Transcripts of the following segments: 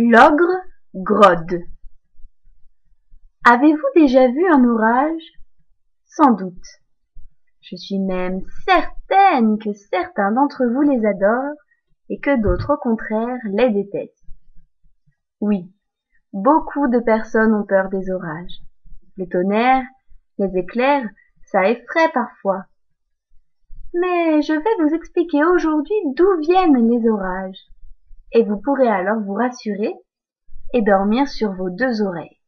L'ogre Grod. Avez-vous déjà vu un orage? Sans doute. Je suis même certaine que certains d'entre vous les adorent et que d'autres, au contraire, les détestent. Oui, beaucoup de personnes ont peur des orages. Le tonnerre, les éclairs, ça effraie parfois. Mais je vais vous expliquer aujourd'hui d'où viennent les orages, et vous pourrez alors vous rassurer et dormir sur vos deux oreilles.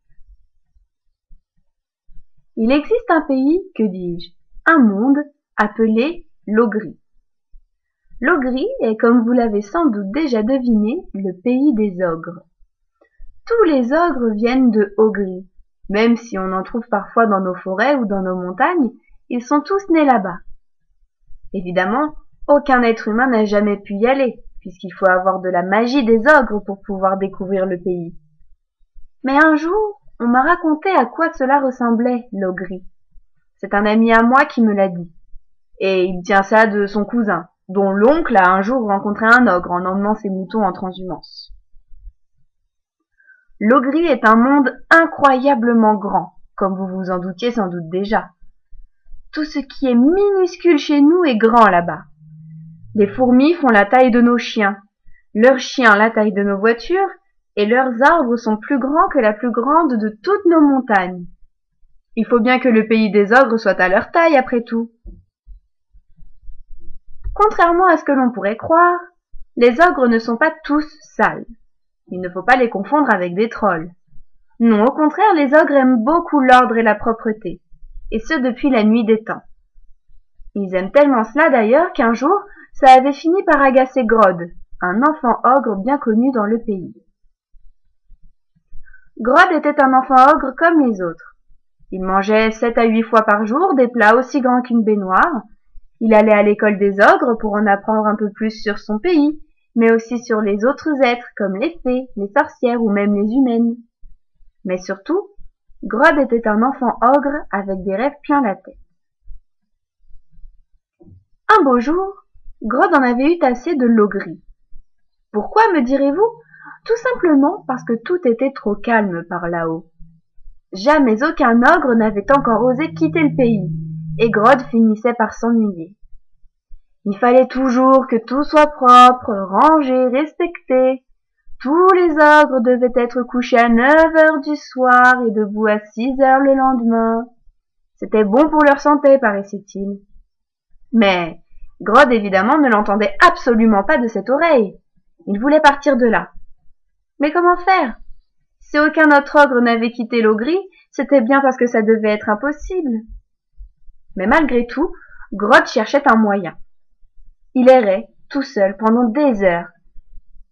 Il existe un pays, que dis-je, un monde appelé l'Ogrie. L'Ogrie est, comme vous l'avez sans doute déjà deviné, le pays des ogres. Tous les ogres viennent de Ogrie. Même si on en trouve parfois dans nos forêts ou dans nos montagnes, ils sont tous nés là-bas. Évidemment, aucun être humain n'a jamais pu y aller, puisqu'il faut avoir de la magie des ogres pour pouvoir découvrir le pays. Mais un jour, on m'a raconté à quoi cela ressemblait, l'Ogrie. C'est un ami à moi qui me l'a dit. Et il tient ça de son cousin, dont l'oncle a un jour rencontré un ogre en emmenant ses moutons en transhumance. L'Ogrie est un monde incroyablement grand, comme vous vous en doutiez sans doute déjà. Tout ce qui est minuscule chez nous est grand là-bas. Les fourmis font la taille de nos chiens, leurs chiens la taille de nos voitures, et leurs arbres sont plus grands que la plus grande de toutes nos montagnes. Il faut bien que le pays des ogres soit à leur taille, après tout. Contrairement à ce que l'on pourrait croire, les ogres ne sont pas tous sales. Il ne faut pas les confondre avec des trolls. Non, au contraire, les ogres aiment beaucoup l'ordre et la propreté, et ce depuis la nuit des temps. Ils aiment tellement cela d'ailleurs qu'un jour, ça avait fini par agacer Grod, un enfant ogre bien connu dans le pays. Grod était un enfant ogre comme les autres. Il mangeait 7 à 8 fois par jour des plats aussi grands qu'une baignoire. Il allait à l'école des ogres pour en apprendre un peu plus sur son pays, mais aussi sur les autres êtres comme les fées, les sorcières ou même les humaines. Mais surtout, Grod était un enfant ogre avec des rêves plein la tête. Un beau jour, Grod en avait eu assez de l'Ogrie. Pourquoi, me direz-vous? Tout simplement parce que tout était trop calme par là-haut. Jamais aucun ogre n'avait encore osé quitter le pays, et Grod finissait par s'ennuyer. Il fallait toujours que tout soit propre, rangé, respecté. Tous les ogres devaient être couchés à 9 heures du soir et debout à 6 heures le lendemain. C'était bon pour leur santé, paraissait-il. Mais Grod, évidemment, ne l'entendait absolument pas de cette oreille. Il voulait partir de là. Mais comment faire? Si aucun autre ogre n'avait quitté l'Ogrie, c'était bien parce que ça devait être impossible. Mais malgré tout, Grod cherchait un moyen. Il errait, tout seul, pendant des heures.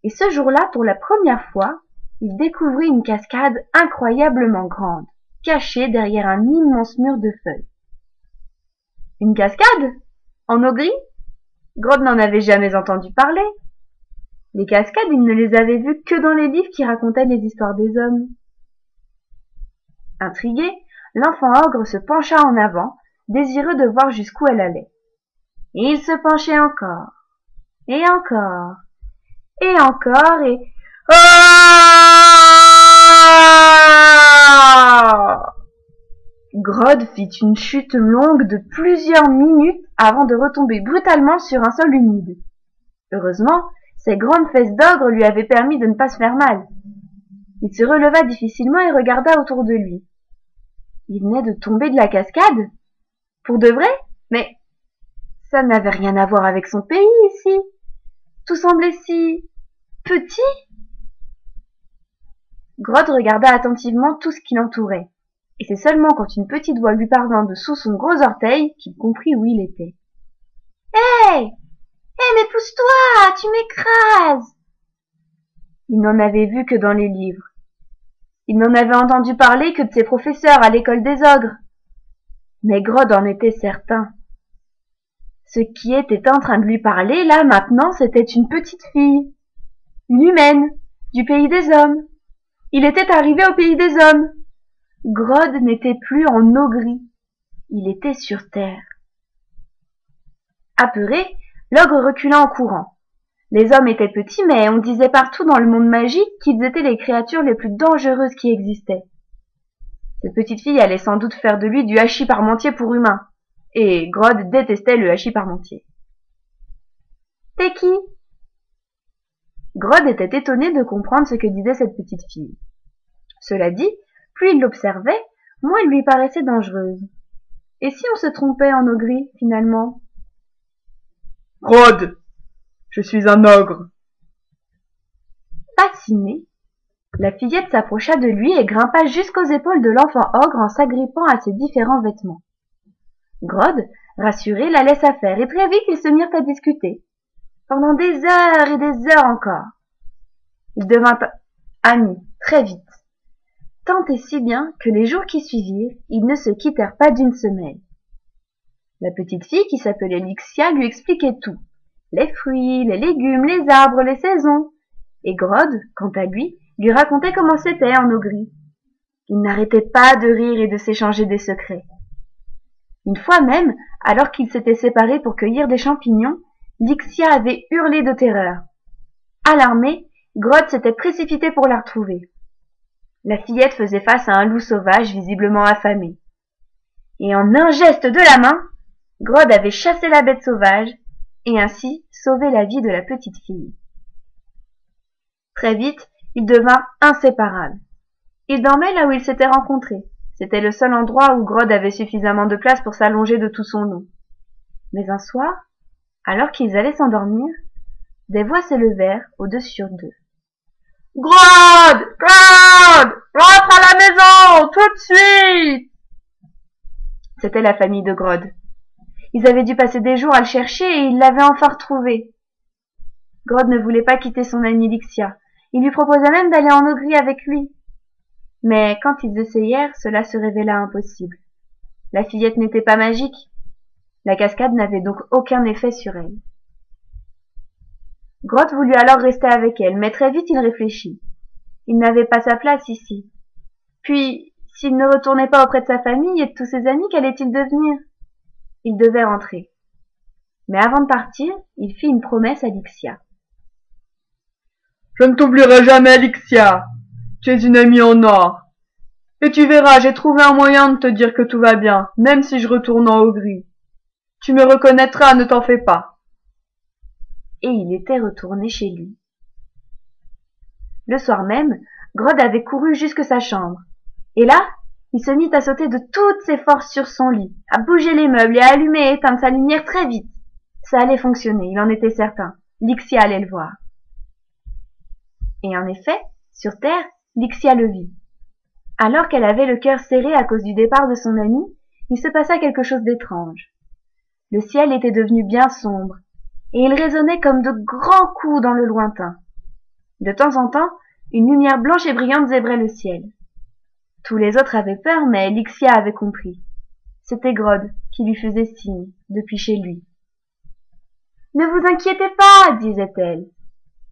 Et ce jour-là, pour la première fois, il découvrit une cascade incroyablement grande, cachée derrière un immense mur de feuilles. Une cascade? En Ogrie? Grod n'en avait jamais entendu parler. Les cascades, il ne les avait vues que dans les livres qui racontaient les histoires des hommes. Intrigué, l'enfant ogre se pencha en avant, désireux de voir jusqu'où elle allait. Et il se penchait encore, et encore, et encore, et... Oh! Grod fit une chute longue de plusieurs minutes avant de retomber brutalement sur un sol humide. Heureusement, ses grandes fesses d'ogre lui avaient permis de ne pas se faire mal. Il se releva difficilement et regarda autour de lui. Il venait de tomber de la cascade? Pour de vrai? Mais ça n'avait rien à voir avec son pays ici. Tout semblait si petit. Grod regarda attentivement tout ce qui l'entourait. Et c'est seulement quand une petite voix lui parvint de sous son gros orteil qu'il comprit où il était. Hé! Mais pousse-toi! Tu m'écrases! Il n'en avait vu que dans les livres. Il n'en avait entendu parler que de ses professeurs à l'école des ogres. Mais Grod en était certain. Ce qui était en train de lui parler, là, maintenant, c'était une petite fille. Une humaine, du pays des hommes. Il était arrivé au pays des hommes. Grod n'était plus en Ogrie. Il était sur terre. Apeuré, l'ogre recula en courant. Les hommes étaient petits, mais on disait partout dans le monde magique qu'ils étaient les créatures les plus dangereuses qui existaient. Cette petite fille allait sans doute faire de lui du hachis parmentier pour humain, et Grodd détestait le hachis parmentier. « T'es qui ?» Grodd était étonné de comprendre ce que disait cette petite fille. Cela dit, plus il l'observait, moins elle lui paraissait dangereuse. Et si on se trompait en ogre, finalement ? « Grodd, je suis un ogre. » Fascinée, la fillette s'approcha de lui et grimpa jusqu'aux épaules de l'enfant ogre en s'agrippant à ses différents vêtements. Grodd, rassuré, la laissa faire et très vite ils se mirent à discuter. Pendant des heures et des heures encore. Ils devinrent amis très vite. Tant et si bien que les jours qui suivirent, ils ne se quittèrent pas d'une semelle. La petite fille, qui s'appelait Lixia, lui expliquait tout. Les fruits, les légumes, les arbres, les saisons. Et Grodd, quant à lui racontait comment c'était en ogrie. Ils n'arrêtaient pas de rire et de s'échanger des secrets. Une fois même, alors qu'ils s'étaient séparés pour cueillir des champignons, Lixia avait hurlé de terreur. Alarmé, Grodd s'était précipité pour la retrouver. La fillette faisait face à un loup sauvage visiblement affamé. Et en un geste de la main, Grodd avait chassé la bête sauvage et ainsi sauvé la vie de la petite fille. Très vite, ils devinrent inséparables. Ils dormaient là où ils s'étaient rencontrés. C'était le seul endroit où Grodd avait suffisamment de place pour s'allonger de tout son long. Mais un soir, alors qu'ils allaient s'endormir, des voix s'élevèrent au-dessus d'eux. « Grodd! Grodd! Rentre à la maison, tout de suite !» C'était la famille de Grodd. Ils avaient dû passer des jours à le chercher et ils l'avaient enfin retrouvé. Grodd ne voulait pas quitter son amie Lixia. Il lui proposa même d'aller en ogrie avec lui. Mais quand ils essayèrent, cela se révéla impossible. La fillette n'était pas magique. La cascade n'avait donc aucun effet sur elle. Grodd voulut alors rester avec elle, mais très vite il réfléchit. Il n'avait pas sa place ici. Puis, s'il ne retournait pas auprès de sa famille et de tous ses amis, qu'allait-il devenir ? Il devait rentrer. Mais avant de partir, il fit une promesse à Lixia. « Je ne t'oublierai jamais, Lixia. Tu es une amie en or. Et tu verras, j'ai trouvé un moyen de te dire que tout va bien, même si je retourne en ogrie. Tu me reconnaîtras, ne t'en fais pas. » Et il était retourné chez lui. Le soir même, Grodd avait couru jusque sa chambre. Et là, il se mit à sauter de toutes ses forces sur son lit, à bouger les meubles et à allumer et éteindre sa lumière très vite. Ça allait fonctionner, il en était certain. Lixia allait le voir. Et en effet, sur terre, Lixia le vit. Alors qu'elle avait le cœur serré à cause du départ de son ami, il se passa quelque chose d'étrange. Le ciel était devenu bien sombre, et il résonnait comme de grands coups dans le lointain. De temps en temps, une lumière blanche et brillante zébrait le ciel. Tous les autres avaient peur, mais Lixia avait compris. C'était Grodd qui lui faisait signe depuis chez lui. « Ne vous inquiétez pas, disait-elle.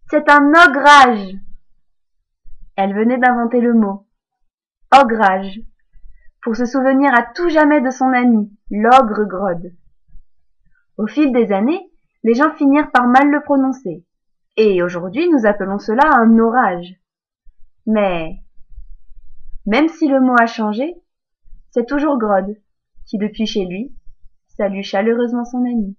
C'est un ograge. » Elle venait d'inventer le mot. Ograge, pour se souvenir à tout jamais de son ami, l'ogre Grodd. Au fil des années, les gens finirent par mal le prononcer. Et aujourd'hui, nous appelons cela un orage. Mais, même si le mot a changé, c'est toujours Grodd qui, depuis chez lui, salue chaleureusement son ami.